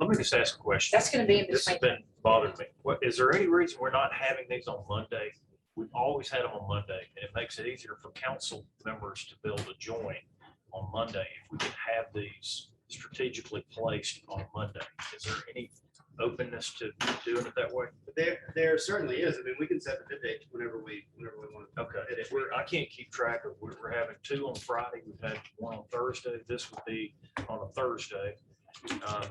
Let me just ask a question. That's gonna be in This has between. been bothering me. Is there any reason we're not having these on Monday? We've always had them on Monday, and it makes it easier for council members to be able to join on Monday if we could have these strategically placed on Monday. Is there any openness to doing it that way? But there certainly is. I mean, we can set the bid date whenever we want to. Okay, I can't keep track of, we're having two on Friday, we've had one on Thursday, this would be on a Thursday. I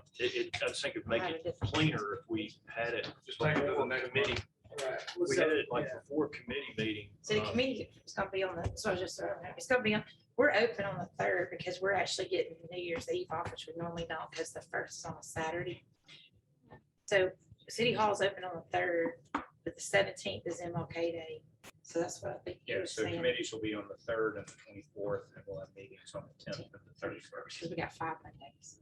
just think it'd make it cleaner if we had it Just take it to the before next committee. Right. We had it like before committee meeting. So the committee is gonna be on the, so I was just, it's gonna be on, we're open on the 3rd because we're actually getting New Year's Eve off, which we normally don't because the 1st is on a Saturday. So City Hall's open on the 3rd, but the 17th is MLK Day. So that's what I think you Yeah, were so saying. committees will be on the 3rd and the 24th, and we'll have meetings on the 10th and the 31st. Because we got 5 Mondays.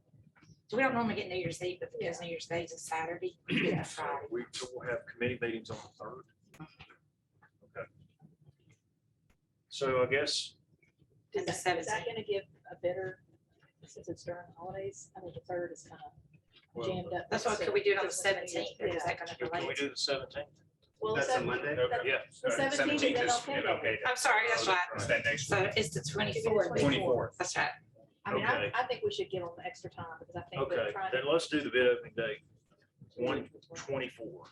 So we don't normally get New Year's Eve, but because New Year's Day is a Saturday, we get a So Friday. we'll have committee meetings on the 3rd. Okay. So I guess, And the Is that 17th. gonna give a better, since it's during the holidays? I mean, the 3rd is kind of jammed up. That's why, could we do it on the 17th, or is Yeah. that gonna can delay we it? do the 17th? Well, That's a Monday? Yeah. The 17th is MLK Day. Okay. I'm sorry, that's right. It's that next So week. it's the 24th. 24th. That's right. I mean, Okay. I think we should give them extra time because I think they're Okay, trying then to. let's do the bid opening date, 1/24.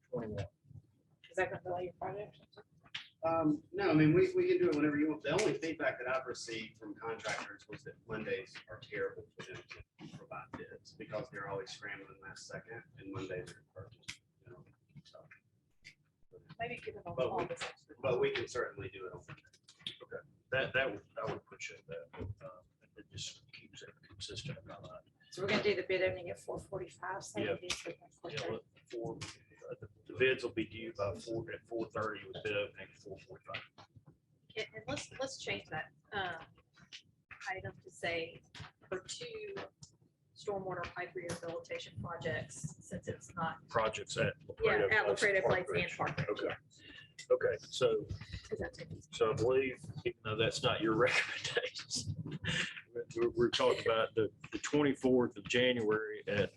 21. Is that gonna delay your project? No, I mean, we can do it whenever you want. The only feedback that I've received from contractors was that Mondays are terrible for them to provide bids because they're always scrambling last second and Mondays are purchased. You know, so. Maybe give them But all we- this extra. But we can certainly do it on Monday. I would appreciate that. It just keeps it consistent in my mind. So we're gonna do the bid opening at 4:45. So Yeah. it is at Yeah, 4:30. the bids will be due by 4:30 with bid opening at 4:45. And let's change that item to say for 2 stormwater pipe rehabilitation projects, since it's not, Projects at yeah, Laredo at Place, Laredo Park Place and Ridge. Park Ridge, Okay. yeah. Okay, so 'Cause that's what it's- I believe, even though that's not your recommendation, we're talking about the 24th of January at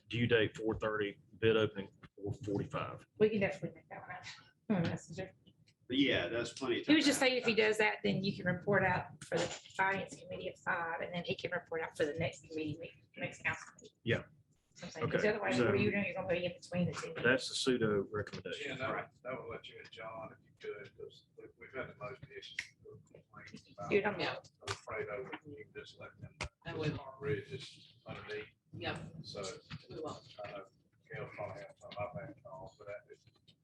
due date 4:30, bid opening 4:45. We can definitely make that one. Messenger. But yeah, that's plenty of He time. was just saying if he does that, then you can report out for the finance committee at 5, and then he can report out for the next committee meeting, next council meeting. Yeah. Because Okay, otherwise, so- what are you doing? You're gonna be in between the two. That's the pseudo recommendation. Yeah, that would let you and John, if you could, because we've had the most issues. complaints about Dude, I'm out. Alfredo, you can just let them. And we Park Ridge is underneath, Yeah, so we will. I know Gail probably has some, I've had calls for that.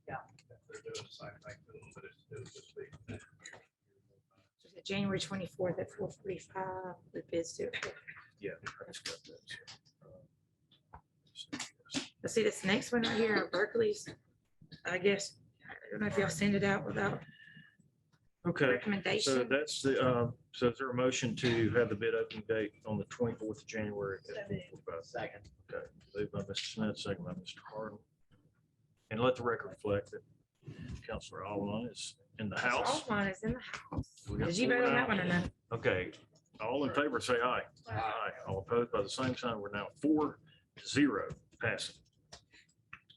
Yeah. They're doing the same thing to them, but it'll just be. So the January 24th at 4:45, the bids due. Yeah. that's got that. Let's see this next one right here, Berkeley's. I guess, I don't know if y'all send it out without Okay, so recommendation. that's the, so is there a motion to have the bid opening date on the 24th of January? at 4:45? Second. Okay, moved by Mr. Smith, second by Mr. Harden. And let the record reflect that Counselor Allen is in the house. Offline is in the house. We got Did you four vote on now. that one or not? Okay, all in favor, say aye. Aye. All opposed by the same sign. We're now 4-0 passing.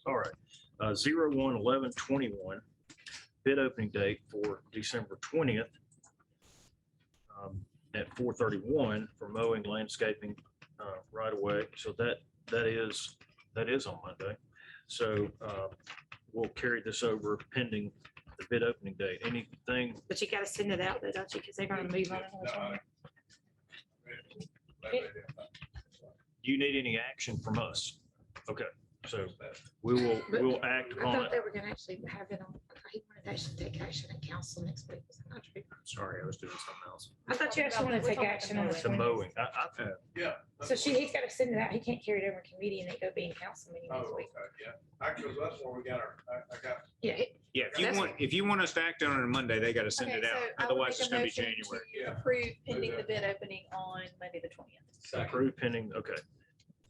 All right, 01/11/21, bid opening date for December 20th at 4:31 for mowing, landscaping right away. So that is on Monday. So we'll carry this over pending the bid opening date. Anything? But you gotta send it out though, don't you? Because they're gonna move on it all the time. Do you need any action from us? Okay, so we'll act I upon thought it. they were gonna actually have it on, I thought he wanted to actually take action at council next week. Is that not true? Sorry, I was doing something else. I thought you actually wanted to take action on The the mowing. Yeah. So he's gotta send it out. He can't carry it over in committee and it go be in council meeting Oh, next okay, week. yeah. Actually, that's where we got I got. Yeah, Yeah, That's- if you want us to act on it on Monday, they got to send Okay, it so out. I would Otherwise, make it's a going to be motion January. to Yeah. Approve pending the bid opening on Monday, the 20th. Approved pending, okay,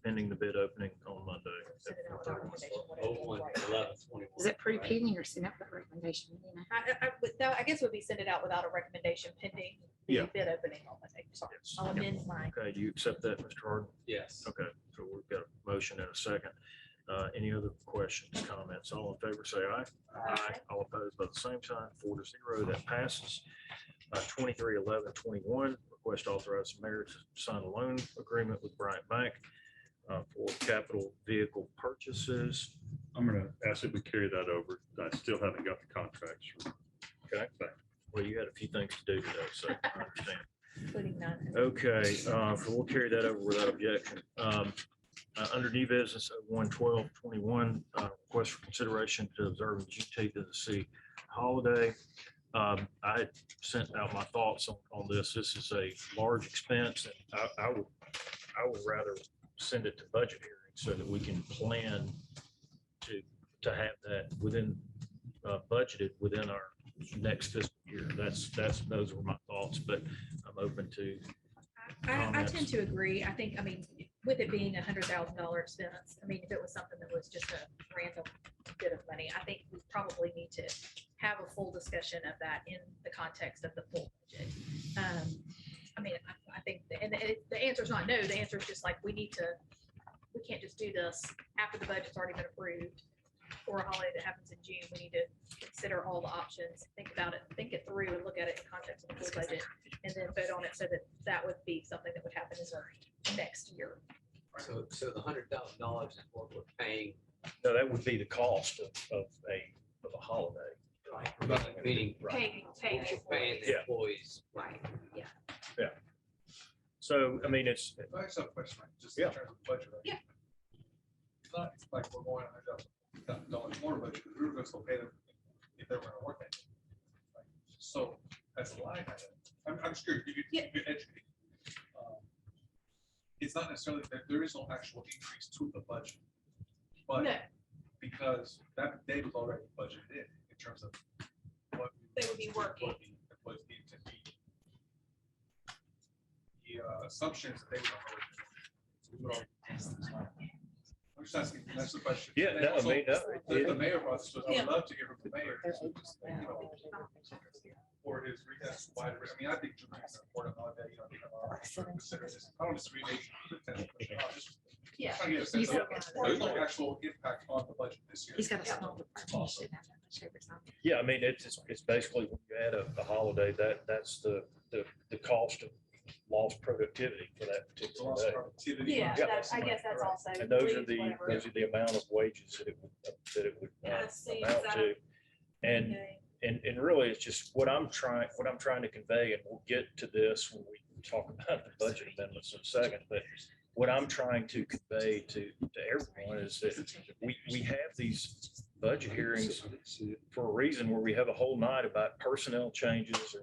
pending the bid opening on Monday. send it out with a recommendation, whatever Oh, you want. 11/21. Is that pre-pending or send out that recommendation? You know? I guess it would be send it out without a recommendation pending the Yeah. bid opening on Monday. sorry. Yes. I'll amend mine. Okay, do you accept that, Mr. Harden? Yes. Okay, so we've got a motion and a second. Any other questions, comments? All in favor, say aye. Aye. All opposed by the same sign, 4-0, that passes. 23-11-21, request to authorize the mayor to sign a loan agreement with Bryant Bank for capital vehicle purchases. I'm gonna ask if we carry that over. I still haven't got the contracts. Okay. Well, you had a few things to do today, so I understand. Including none. Okay, so we'll carry that over without objection. Under new business 1/12/21, request for consideration to observe the Juneteenth as a city holiday. I sent out my thoughts on this. This is a large expense, and I would rather send it to budget hearing so that we can plan to have that within budgeted within our next fiscal year. Those were my thoughts, but I'm open to. I tend to agree. I think, I mean, with it being $100,000 expense, I mean, if it was something that was just a random bit of money, I think we probably need to have a full discussion of that in the context of the full budget. I mean, I think, the answer is not no, the answer is just like, we can't just do this after the budget's already been approved for a holiday that happens in June. We need to consider all the options, think about it, think it through and look at it in context of the full budget and then vote on it so that that would be something that would happen in the next year. So the $100,000 is what we're paying, No, that would be the cost of a holiday. right? Meaning, Paying we're paying employees. the employees. Right, yeah. So, I mean, it's, I just have a question, right? Just Yeah. in terms of budget. Right? Yeah. It's not like we're going $100,000 more budget, we were going to still pay them if they were going to work that. Right? So that's a line item. I'm just curious, you could educate. It's not necessarily that there is no actual increase to the budget. But No, because that day was already budgeted in terms of what. They would be working. What needed to be. The assumptions that they were. So we would already- I'm just asking, that's the question. yeah, And no, I also, mean, The mayor brought this, I Yeah. would love to hear from the mayor. They're just, you know, for his, that's why, I mean, I think Juneteenth is an important holiday, you know, I think a lot of people consider this, I don't disagree, yeah. trying to get a sense of, there's no actual impact on the budget this year. He's got a small department. He shouldn't have that much overtime. yeah, I mean, it's basically when you add a holiday, that's the cost of lost productivity for that It's a particular loss of day. productivity. Yeah, Yeah. I guess that's also. And those are wage, whatever. the amount of wages that it would Yeah, I see. amount Is that to. And Okay. And really, it's just what I'm trying to convey, and we'll get to this when we talk about the budget amendments in a second, but what I'm trying to convey to everyone is that we have these budget hearings for a reason, where we have a whole night about personnel changes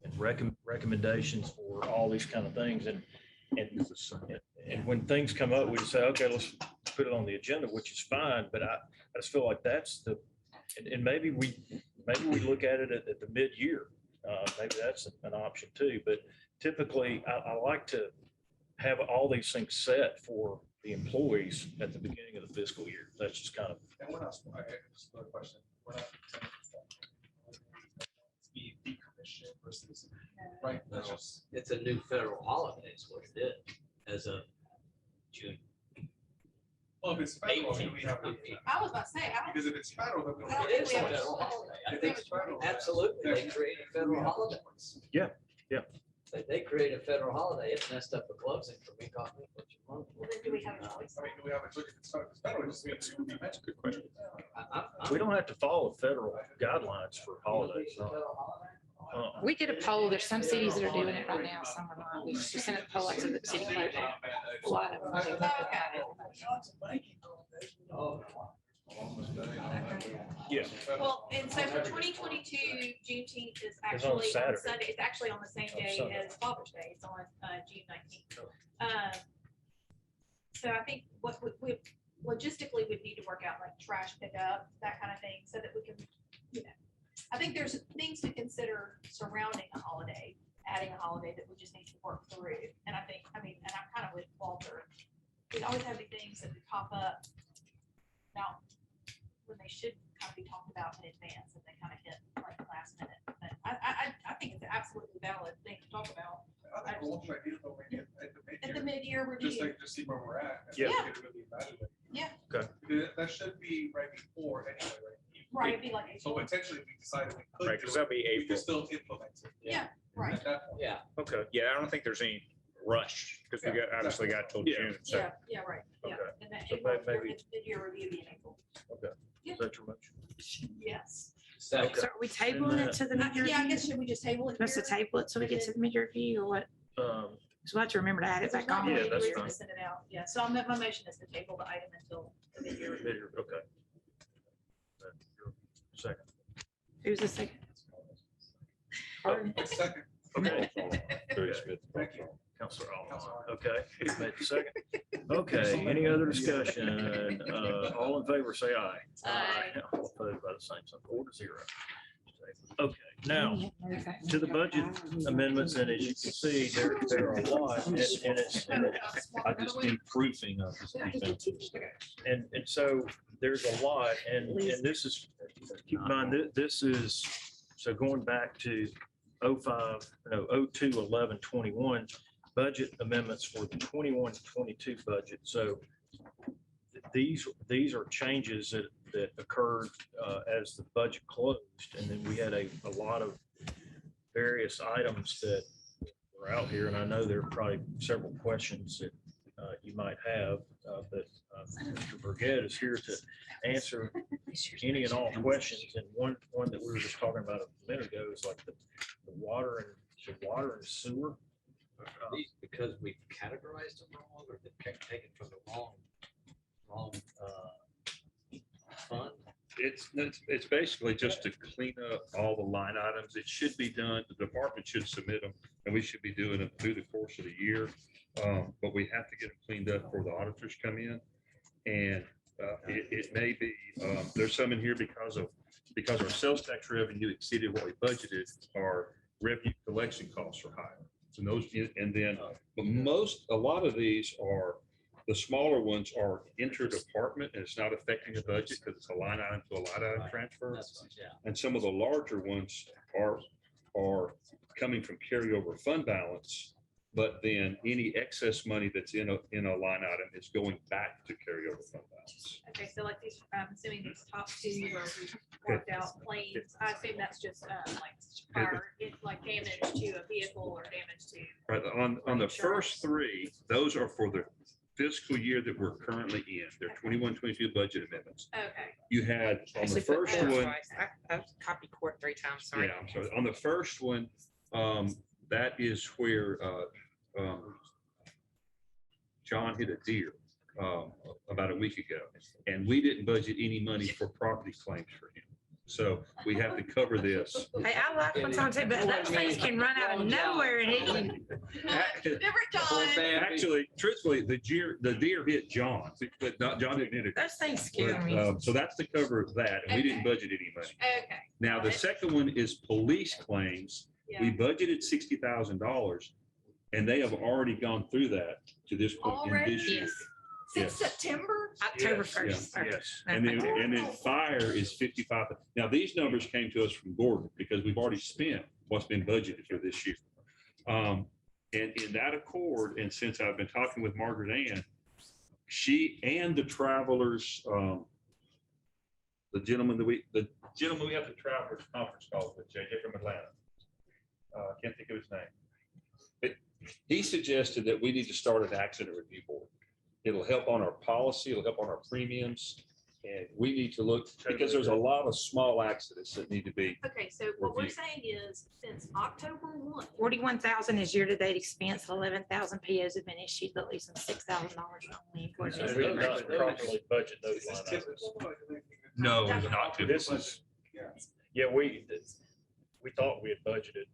and recommendations for all these kind of things. And when things come up, we just say, okay, let's put it on the agenda, which is fine, but I just feel like that's and maybe we look at it at the mid-year. Maybe that's an option too, but typically I like to have all these things set for the employees at the beginning of the fiscal year. That's just kind of. And we're not, just another question, we're not. Be decommissioned versus, right, that's No. just. It's a new federal holiday is what it is, as of June. Well, if it's federal, then we have, I was about to say, because if it's federal, then we I don't It think is we a have a- federal holiday. I If think it's federal. absolutely, they created federal holiday. Yeah. They created a federal holiday. It messed up the closing for me, caught me. Well, then do we have a choice? I mean, do we have a, look, if it's federal, just, it would be mentioned. Good question. We don't have to follow federal guidelines for holidays. We did a poll. There's some cities that are doing it right now, some are not. We just sent a poll out to the city clerk. A lot of them are doing it. Oh, Yeah. Well, and so for 2022, Juneteenth is on actually on Saturday. Sunday. It's actually on the same On day Sunday. as Father's Day. It's on June 19th. So I think what we logistically would need to work out, like trash pickup, that kind of thing, so that we can, I think there's things to consider surrounding a holiday, adding a holiday that we just need to work through. And I think, and I'm kind of with Walter, we always have the things that pop up now when they should kind of be talked about in advance, and they kind of hit like last minute. But I think it's an absolutely valid thing to talk about I think one idea though, maybe at the mid-year just review. to see where we're at. and Yeah. get a good evaluation. Yeah. Okay. That should be right before anyway, right? Right, it'd be like So April. potentially we decided we could. Right, do because it, that'll be We could April. still implement it. Yeah, right. At that point. Yeah, Okay. Yeah, I don't think there's any rush because we Yeah, got, obviously got till Yeah. June. So Yeah, right. Yeah. Okay. And that So April, maybe- mid-year review be in April. Is that too much? Yes. second. So are we tabling it to the mid-year Yeah, I review? guess should we just table it? Supposed to here? table it till we get to the mid-year review or what? Um, So I have to remember to add it There's back not on. Yeah, really any that's reason fine. to send it out. Yeah, so my motion is to table the item until the mid-year review. mid-year, okay. Second. Who's the second? Second. Okay. Very Smith. Thank you. Counselor Counselor Allen. Allen. Okay, who's made the second? Okay, any other discussion? All in favor, say aye. Aye. All opposed by the same sign, 4-0. Okay, now, to the budget amendments, and as you can see, there are a lot, and it's, I just need proofing of this. and so there's a lot, and this is, keep in mind, this is, so going back to 02/11/21, budget amendments for the 21-22 budget. So these are changes that occurred as the budget closed. And then we had a lot of various items that were out here. And I know there are probably several questions that you might have, but Mr. Burgett is here to answer any and all questions. And one that we were just talking about a minute ago is like the water and sewer. These because we categorized them wrong or they're taken from the wrong fund. It's basically just to clean up all the line items. It should be done, the department should submit them, and we should be doing them through the course of the year. But we have to get them cleaned up before the auditors come in. And it may be, there's some in here because our sales tax revenue exceeded what we budgeted, our revenue collection costs are higher. And those, and then, but a lot of these are, the smaller ones are inter-department and it's not affecting the budget because it's a line item to a line item transfer. That's what, yeah. And some of the larger ones are coming from carryover fund balance. But then any excess money that's in a line item is going back to carryover fund balance. Okay, so like these, I'm assuming these top two where we worked out claims, I assume that's just like fire, like damage to a vehicle or damage to. Right, on the first three, those are for the fiscal year that we're currently in. They're 21-22 budget amendments. Okay, You had on the Actually put first that one, twice. I've copied court 3 times, sorry. yeah, I'm sorry. On the first one, that is where John hit a deer about a week ago, and we didn't budget any money for property claims for him. So we have to cover this. Hey, I like one time too, but those things can run out of nowhere and hit you. different time. Actually, truthfully, the deer hit John, but John didn't hit it. Those things scare me. So that's to cover that, and we didn't budget any money. Okay. Now, the second one is police claims. We Yeah. budgeted $60,000, and they have already gone through that to this point in Already? this year. Yes, Since Yes. September? October Yes, 1st. Yes. And then fire is 55. Now, these numbers came to us from Gordon because we've already spent what's been budgeted for this year. And in that accord, and since I've been talking with Margaret Ann, she and the travelers, the gentleman we had the travelers conference call with, JJ from Atlanta. Can't think of his name. But he suggested that we need to start an accident review board. It'll help on our policy, it'll help on our premiums, and we need to look, because there's a lot of small accidents that need to be. Okay, so what we're Review. saying is since October 1. 41,000 is year-to-date expense, 11,000 POs have been issued, but leaving $6,000 only. for So this we year. did not properly budget those Is this line items. typical? No, not to. This is, Yeah. yeah, we thought we had budgeted.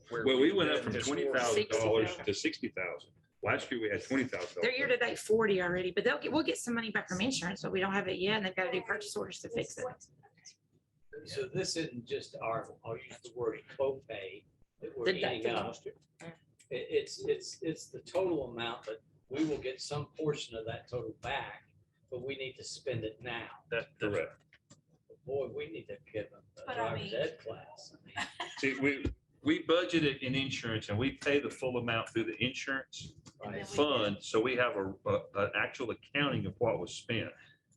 where Well, we went we've up from been $20,000 to $60,000. Last year, we had $20,000. They're year-to-date 40 already, but we'll get some money back from insurance, but we don't have it yet, and they've got to do purchase orders to fix it. So this isn't just I'll use the word co-pay that we're The eating deductible. up. It's the total amount, but we will get some portion of that total back, but we need to spend it now. That's Correct. Boy, we need to get a But I driver's mean- ed class. See, we budgeted in insurance and we pay the full amount through the insurance Right. fund. So we have an actual accounting of what was spent.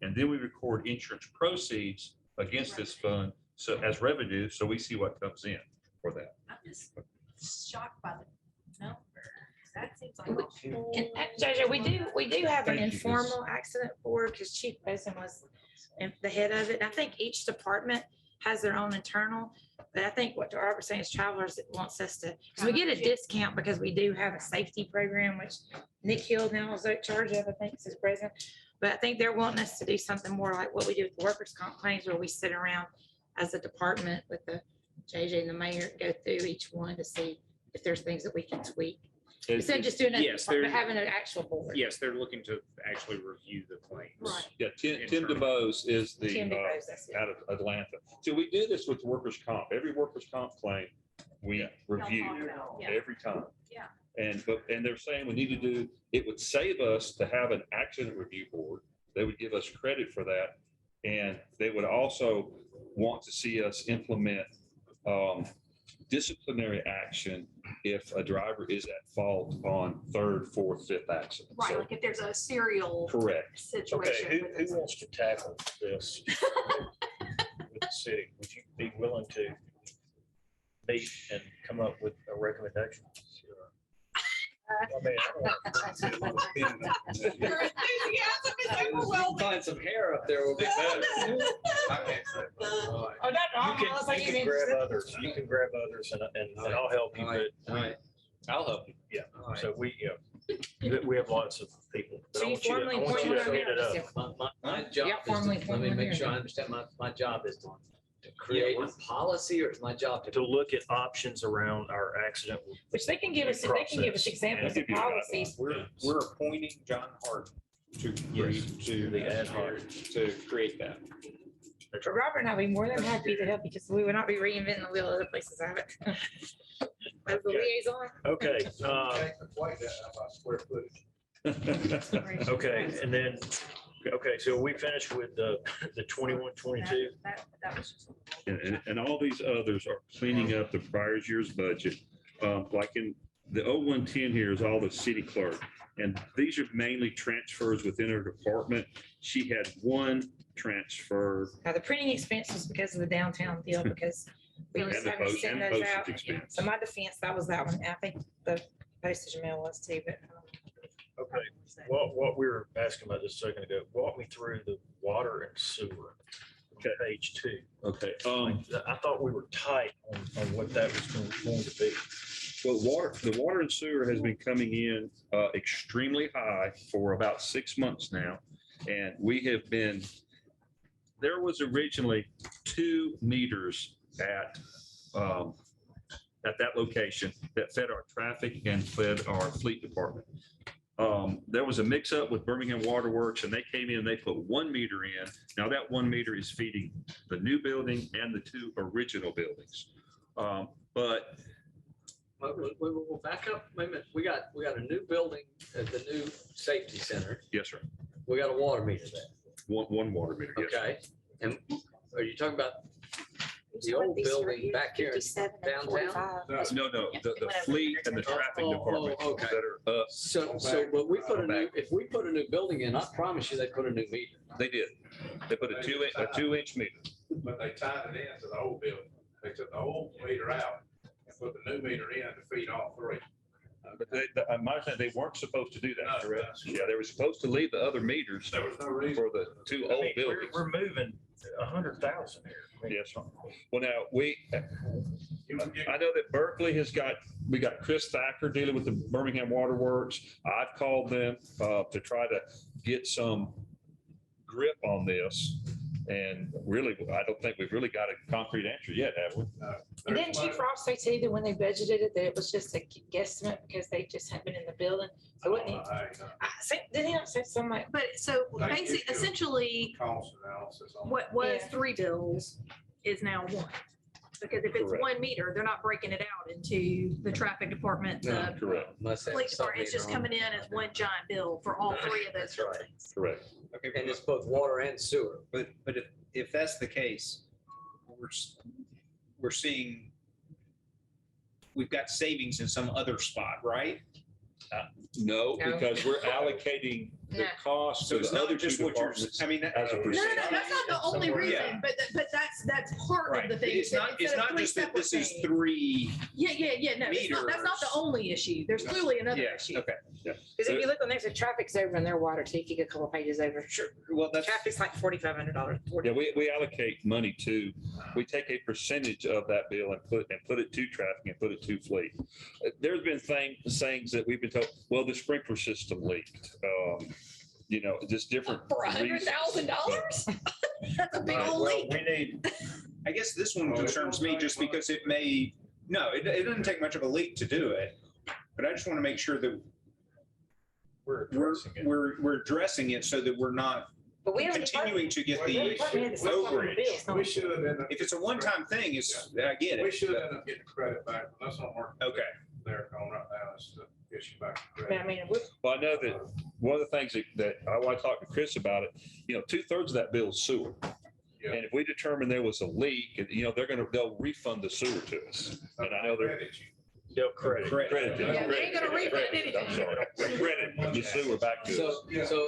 And then we record insurance proceeds against this fund. So as revenue, so we see what comes in for that. I'm just shocked by the number. That seems like. And JJ, we do have an Thank you, 'cause- informal accident board because Chief Boson was the head of it. And I think each department has their own internal, but I think what Robert's saying is Travelers wants us to, because we get a discount because we do have a safety program, which Nick Hill now is in charge of, I think, is president. But I think they're wanting us to do something more like what we do with the workers' comp claims, where we sit around as a department with the JJ and the mayor, go through each one to see if there's things that we can tweak. Instead of just doing Yes, that, but they're- having an actual board. Yes, they're looking to actually review the claims. Right. Yeah, Tim DeBose is the, Tim DeBose, that's it. out of Atlanta. So we do this with workers' comp. Every workers' comp claim, we Y'all review talk about, yeah. every time. Yeah. And they're saying we need to do, it would save us to have an accident review board. They would give us credit for that. And they would also want to see us implement disciplinary action if a driver is at fault on third, fourth, fifth accident. Right, So- like if there's a serial Correct. situation. Okay, with who this. wants to tackle this with the city? Would you be willing to meet and come up with a recommendation? I mean, Your enthusiasm is overwhelming. Find some hair up there will be better. Oh, no, no, You can grab others, you can grab others and I'll help you, All right, but all right. I'll help you. Yeah. All right. so we have lots of people. But So I you want you to- I formally want you to appoint head it one up. My job Yeah, is, formally let me appoint make one sure I here. understand, my job is to create a policy, or it's my job to To look at options around our accident. Which they can give us, they can give us Process. examples And of give you policies. We're appointing John Hart to Yes, to the ad hoc. to create that. That's But right. Robert and I'll be more than happy to help you because we would not be reinventing the wheel. Other places have it. As the Okay. liaison. Okay, Quite that about square footage. okay, and then, okay, so we finished with the 21, 22. That was just. And all these others are cleaning up the prior year's budget. Like in the 0110 here is all the city clerk. And these are mainly transfers within her department. She had one transfer Now, the printing expense was because of the downtown deal, because we and just the haven't sent those postage out. expense. So my defense, that was that one. And I think the postage mail was too, but. Okay, what we were asking about just a second ago, walk me through the water and sewer. Okay, page 2. Okay. I thought we were tight on what that was going to be. Well, the water and sewer has been coming in extremely high for about 6 months now. And we have been, there was originally 2 meters at that location that fed our traffic and fed our fleet department. There was a mix up with Birmingham Water Works and they came in, they put 1 meter in. Now that 1 meter is feeding the new building and the 2 original buildings. But We'll back up. Wait a minute. We got a new building at the new safety center. yes, sir. We got a water meter there. One water meter. Yes, sir. Okay. And are you talking about the old building back here in downtown? No, the fleet and the traffic Oh, department oh, okay. that are up, So, but we put a new, if we put a new building in, I promise you they put a new meter. they did. They put a 2-inch meter. But they tied it in to the old building. They took the old meter out and put the new meter in to feed all 3. But my understanding, they weren't supposed to do that, No, correct? no. Yeah, they were supposed to leave the other meters There was no reason. for the 2 I old mean, buildings. we're moving 100,000 here. I mean, Yes, sir. Well, now, I know that Berkeley we got Chris Thacker dealing with the Birmingham Water Works. I've called them to try to get some grip on this. And really, I don't think we've really got a concrete answer yet, have we? And didn't Chief Ross say too that when they budgeted it, that it was just a guesstimate because they just hadn't been in the building? So wouldn't he? Did he not say something like? But so Like, basically, if you- essentially, Cost analysis on. what was Yeah. 3 bills is now 1. Because if it's Correct. 1 meter, they're not breaking it out into the traffic department, the Correct, Unless they have police department. It's just something coming in as one giant bill for all 3 of those That's right. buildings. correct. Okay, on. And it's both water and sewer. but if that's the case, we're seeing, we've got savings in some other spot, right? No, No. because we're allocating the No. cost So of it's the other not two just what you're, departments I mean. as a No, percentage. that's not the only Somewhere. reason, but that's part of Right, the but thing. it's not Instead of just 3 that this separate is things. 3, Yeah, no, that's not the meters. only issue. There's clearly another yes, issue. okay, Because if you look on there, the traffic's over in their water too, if you go a couple pages over. sure, well, that's, Traffic's like $4,500. Yeah, we allocate money to, we take a percentage of that bill and put it to traffic and put it to fleet. There's been sayings that we've been told, well, the sprinkler system leaked. Just different. For reasons. $100,000? That's a big old well, leak. We need, I guess this one concerns me just because it may, no, it doesn't take much of a leak to do it. But I just want to make sure that we're addressing it. we're addressing it so that we're not But we have a continuing to get the department head that's not on the overage. bills, don't We we? should have ended up. If it's a one-time thing, I get We it. should end up getting credit back, but that's not working. Okay. They're going right now, is to get you back. I mean, Well, I know that one of the things that I want to talk to Chris about it, 2/3 of that bill is sewer. Yeah. And if we determine there was a leak, they'll refund the sewer to us. And I know they're. they'll credit. Credit. Yeah, they ain't gonna refund Credit, I'm anything. sorry. Credit the sewer back to So,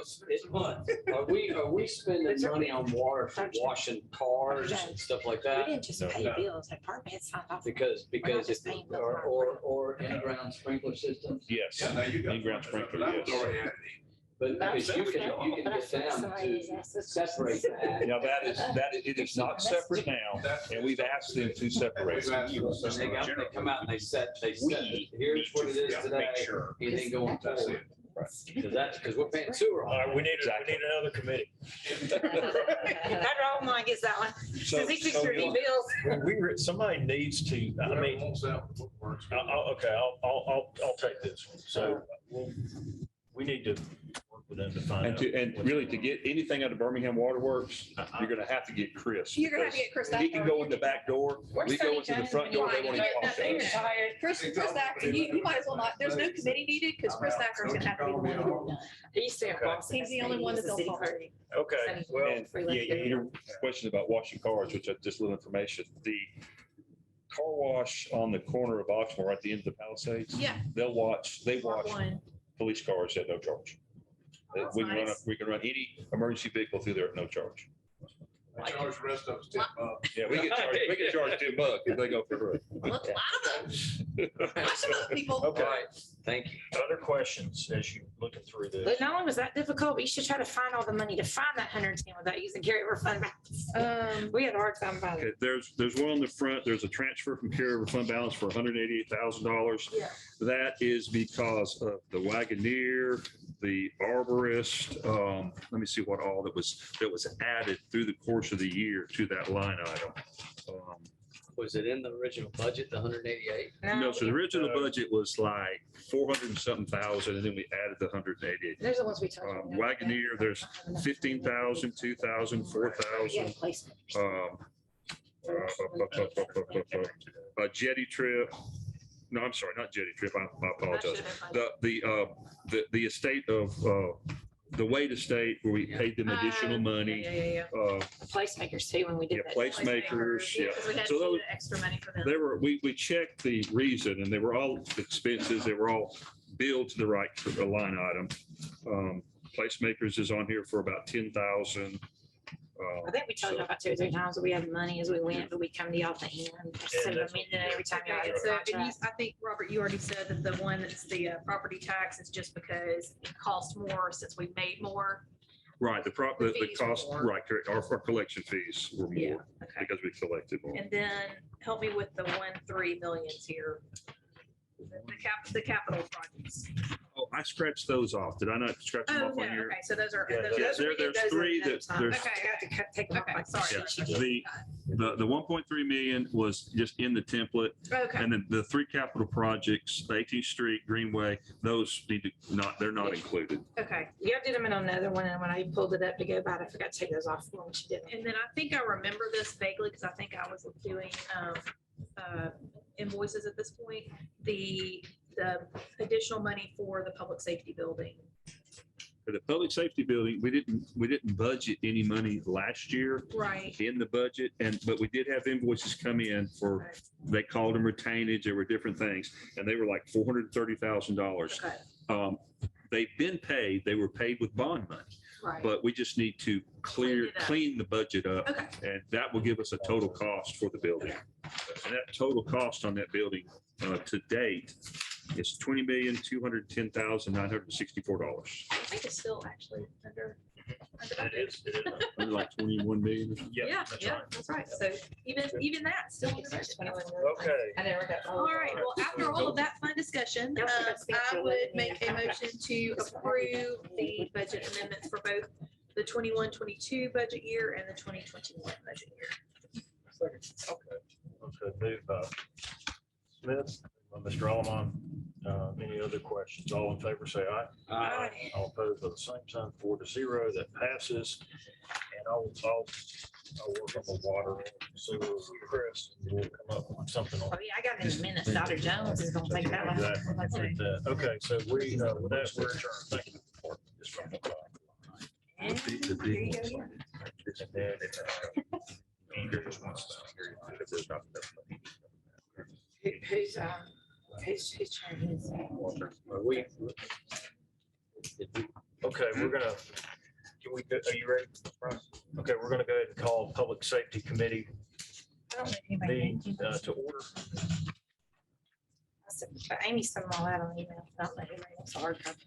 us. it's fun. Are we spending money on water for washing cars and stuff like we that? didn't just pay bills, the department head signed off. Because just if, paying bills. or in-ground sprinkler systems? Yes. Yeah, now you got. In-ground sprinkler, That was yes. already happening. But because you can But I get think down somebody to has asked us- separate that. It is not separate now, and we've asked them to separate. We've asked them. And they come out and they set, We here's what it is Yeah, today, make sure. anything going That's forward. it. Because we're paying sewer All on right, it. we need another committee. That wrong one gets that one. So- Cause he keeps reading bills. Somebody needs to, I mean, okay, I'll take this one. So we need to work with them to find out. And really, to get anything out of Birmingham Water Works, you're gonna have to get Chris. You're gonna have to get Chris because He can go in the back door, we go into the front door, they won't even talk to us. Chris Thacker, you might as well not, there's no committee needed because Chris Thacker's gonna have to be the one to do it. He used to have boss. He's the only one that they'll talk to. Okay, well, And your question about washing cars, which is just a little information, the car wash on the corner of Oxmoor at the end of the Palisades. Yeah. They watch One. police cars at no charge. That's We can run, nice. we can run any emergency vehicle through there at no charge. I charge the rest of us $10. Yeah, we can charge $10 if they go for it. Look, a lot of them. Watch them up, people. All okay. right, thank you. Other questions as you looking through this? But not only was that difficult, but you should try to find all the money to find that 110 without using carryover fund balance. We had a hard time finding. Okay, there's one on the front, there's a transfer from carryover fund balance for $188,000. Yeah. That is because of the Wagoneer, the arborist, let me see what all that was added through the course of the year to that line item. Was it in the original budget, the 188? No, so the original budget was like 400 and something thousand, and then we added the 188. There's the ones we talked about. Wagoneer, there's 15,000, 2,000, 4,000. Yeah, placement. A jetty trip. No, I'm sorry, not jetty trip. I apologize. The estate of, the Wade estate where we paid them additional money. Yeah. The placemakers too, when we did Yeah, that. placemakers, yeah. Because we had So to do those, the extra money for them. they were, we checked the reason and they were all expenses. They were all billed to the right line item. Placemakers is on here for about 10,000. I think we told you about 2 or 3 times that we had money as we went, but we come to y'all at the end. Send them in every time y'all Okay, get a so, and you, contract. I think, Robert, you already said that the one that's the property tax is just because it costs more since we made more. Right, the fees were cost, more. right, correct. Our collection fees were Yeah, more okay. because we collected more. And then help me with the 1.3 millions here. the capital projects. Oh, I scratched those off. Did I not scratch them Oh, off no, on here? okay, so those are. Yeah, those are- Yeah, there's three that, there's, Okay, I got to take them off okay, my sorry. spreadsheet. the 1.3 million was just in the template. Okay, And then the three capital projects, the 18th Street, Greenway, those need to not, they're not included. okay. Yeah, I did them in another one, and when I pulled it up to go by it, I forgot to take those off when she did. And then I think I remember this vaguely because I think I was doing invoices at this point. The additional money for the public safety building. For the public safety building, we didn't budget any money last year Right. in the budget, but we did have invoices come in for, they called them retainage, there were different things, and they were like $430,000. Okay. They've been paid, they were paid with bond money, Right. but we just need to Clean it up. clean the budget up, Okay. and that will give us a total cost for the building. And that total cost on that building to date is $20,210,964. I think it's still actually under. It is. Under like 21 million. Yeah, that's right. So even that still. under budget. Okay. I never got. All right, well, after all of that fun discussion, I would make a motion to approve the budget amendments for both the 21-22 budget year and the 2021 budget year. Okay, move by Smith, by Mr. Allemon. Any other questions? All in favor, say aye. Aye. All opposed by the same sign, 4-0, that passes. And I'll work on the water, so Chris will come up with something on. Oh, yeah, I got it in a minute. Dr. Jones is gonna take that one. Okay, so we, with that, we're adjourned. Thank you. Just from the top. And The there you big go. one. And then, Who's trying his? Okay, we're gonna, can we, are you ready? Brian? Okay, we're gonna go ahead and call Public Safety Committee I don't know if anybody meeting thinks you- to order. But Amy sent them all out on email. Not letting me, it's a hard copy.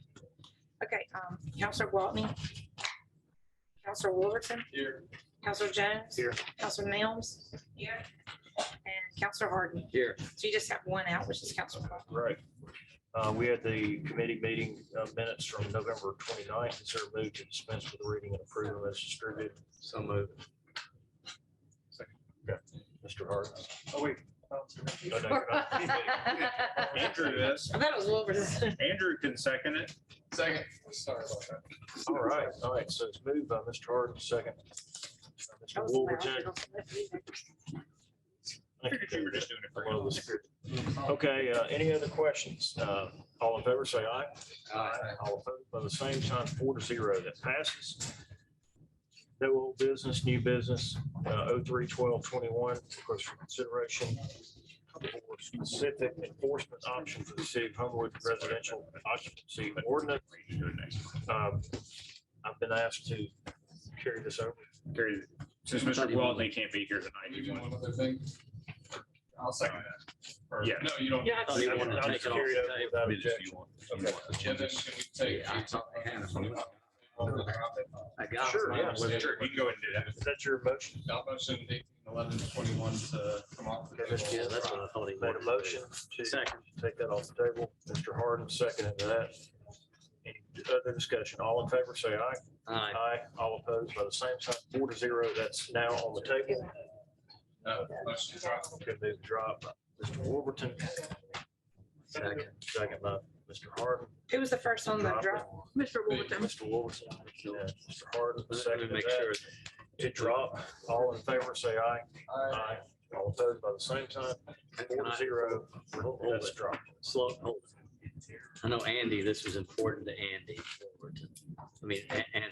Okay, Counselor Gwaltney. Counselor Wolverton. Here. Counselor Jones. Here. Counselor Mills. Here. And Counselor Harden. Here. So you just have one out, which is Counselor Clark. Right. We had the committee meeting minutes from November 29th. Is there a move to dispense with the reading and approval as distributed? So moved. Okay, Mr. Hart. Oh, wait. Oh, no, you're not. Andrew does. I thought it was Wolverton. Andrew can second it. Second. Sorry about that. All right, so it's moved by Mr. Hart, second. I Mr. was Wolverton. I figured you were just doing it for Below him. the script. Okay, any other questions? All in favor, say aye. All opposed by the same sign, 4-0, that passes. No old business, new business, 03-12-21, of course, for consideration for specific enforcement option for the city of Homewood residential occupancy ordinance. I've been asked to carry this over. Since Mr. Gwaltney can't be here tonight, You he do wants- one other thing? I'll second that. Or- Yeah. No, you don't. Yeah, I'll You just want to take it off carry it the over table? without I mean, if objection. you want. And then can we take? I got. Sure, mine. yeah. Sure, you can go ahead and do that. Is that your motion? I'll motion 18-11-21 to come off the Okay, table. Yeah, that's what I thought he Made a wanted. motion to Second. take that off the table. Mr. Harden seconded that. Any other discussion? All in favor, say aye. Aye. Aye. All opposed by the same sign, 4-0. That's now on the table. Motion to drop. Okay, move to drop by Mr. Wolverton. Second. Second by Mr. Harden. Who was the first on the drop? Mr. Wolverton. Mr. Wolverton. Yeah, Mr. Harden, Let me seconded make that. sure. To drop. All in favor, say aye. Aye. All opposed by the same sign, 4-0. That's dropped. Slow, hold. I know Andy, this was important to Andy. Wolverton. I mean, and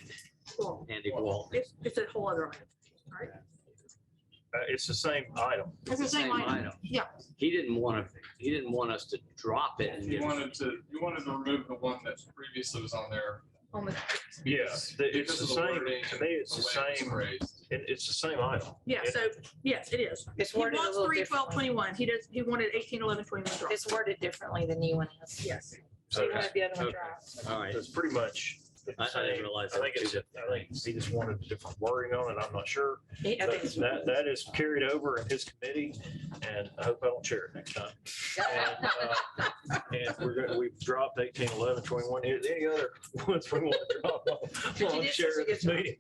Cool. Andy Wall. It's a whole other item. Right? It's the same item. It's the same item. Yeah. He didn't want us to drop it and You give. wanted to remove the one that previously was on there. On the, Yeah, it's Because the of the same, wording to me, it's the the way it's same, phrased. it's the same item. yeah, so, yes, it is. It's He worded a wants little 3-12-21. He wanted 18-11-21 drop. It's worded differently than you one is. Yes. So you wanted the other one Okay. dropped. All right. It's pretty much the I didn't same. realize I think that it's, was I think he just wanted different wording on it. I'm not sure. I But think it's- that is carried over in his committee. and I hope I don't share it next time. And we've dropped 18, 11, 21. Any other ones we want to drop on share of this meeting?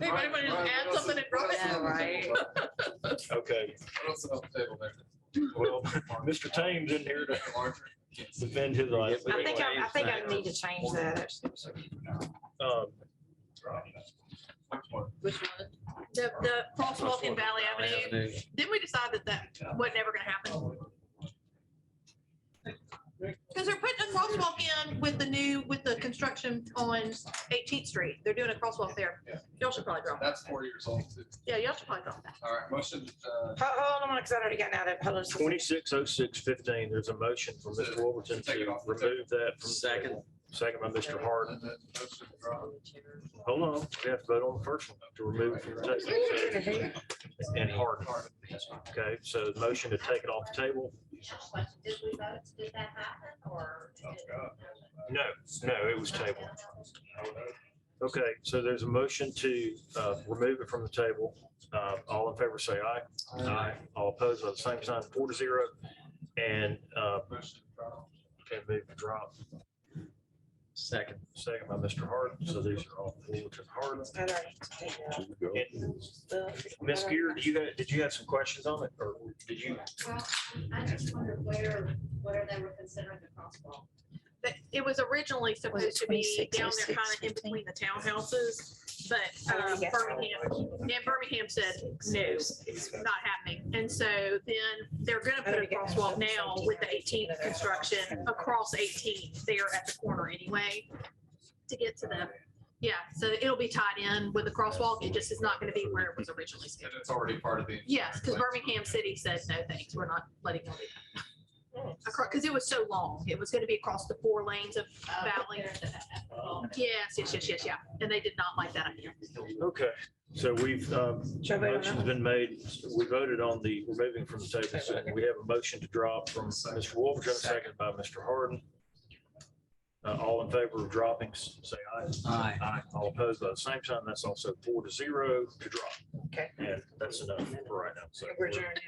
Anybody want to just add something and drop it? Yeah, right. Okay, What else is on the table there? well, Mr. Tame's in here to defend his life. I think I need to change that. Actually. Which one? The crosswalk in Valley Avenue. Didn't we decide that wasn't ever gonna happen? Because they're putting a crosswalk in with the construction on 18th Street. They're doing a crosswalk there. Yeah. Y'all should probably drop that. That's 4 years old too. Yeah, y'all should probably drop that. All right, motion, Hold on, because I already got out of it. Hold on. 260615, there's a motion from Mr. Wolverton to remove that from. Second by Mr. Harden. Hold on, we have to vote on the first one to remove it from the table. And Harden. Okay, so the motion to take it off the table? Did we vote, did that happen, or? No, it was tabled. Okay, so there's a motion to remove it from the table. All in favor, say aye. Aye. All opposed by the same sign, 4-0. And move to drop. Second by Mr. Harden. So these are all Fullerton Harden. Ms. Gear, did you have some questions on it, or did you? Well, I just wondered where they were considering the crosswalk. It was originally supposed to be 26, down there kind of 06, in between the townhouses, but Birmingham said, no, it's not happening. And so then they're gonna put a crosswalk now with the 18th construction across 18th there at the corner anyway to get to the, yeah, so it'll be tied in with the crosswalk. It just is not gonna be where it was originally and scheduled. it's already part of the. Yes, because Birmingham City said, no, thanks, we're not letting them do that. Because it was so long. It was going to be across the 4 lanes of Valley. Yes. Yeah. And they did not like that idea. Okay, so we've, motion's been made. We voted on the removing from the table. So we have a motion to drop from Mr. Wolverton, seconded by Mr. Harden. All in favor of dropping, say aye. Aye. All opposed by the same sign. That's also 4-0 to drop. Okay. And that's enough for right now. So We're adjourned.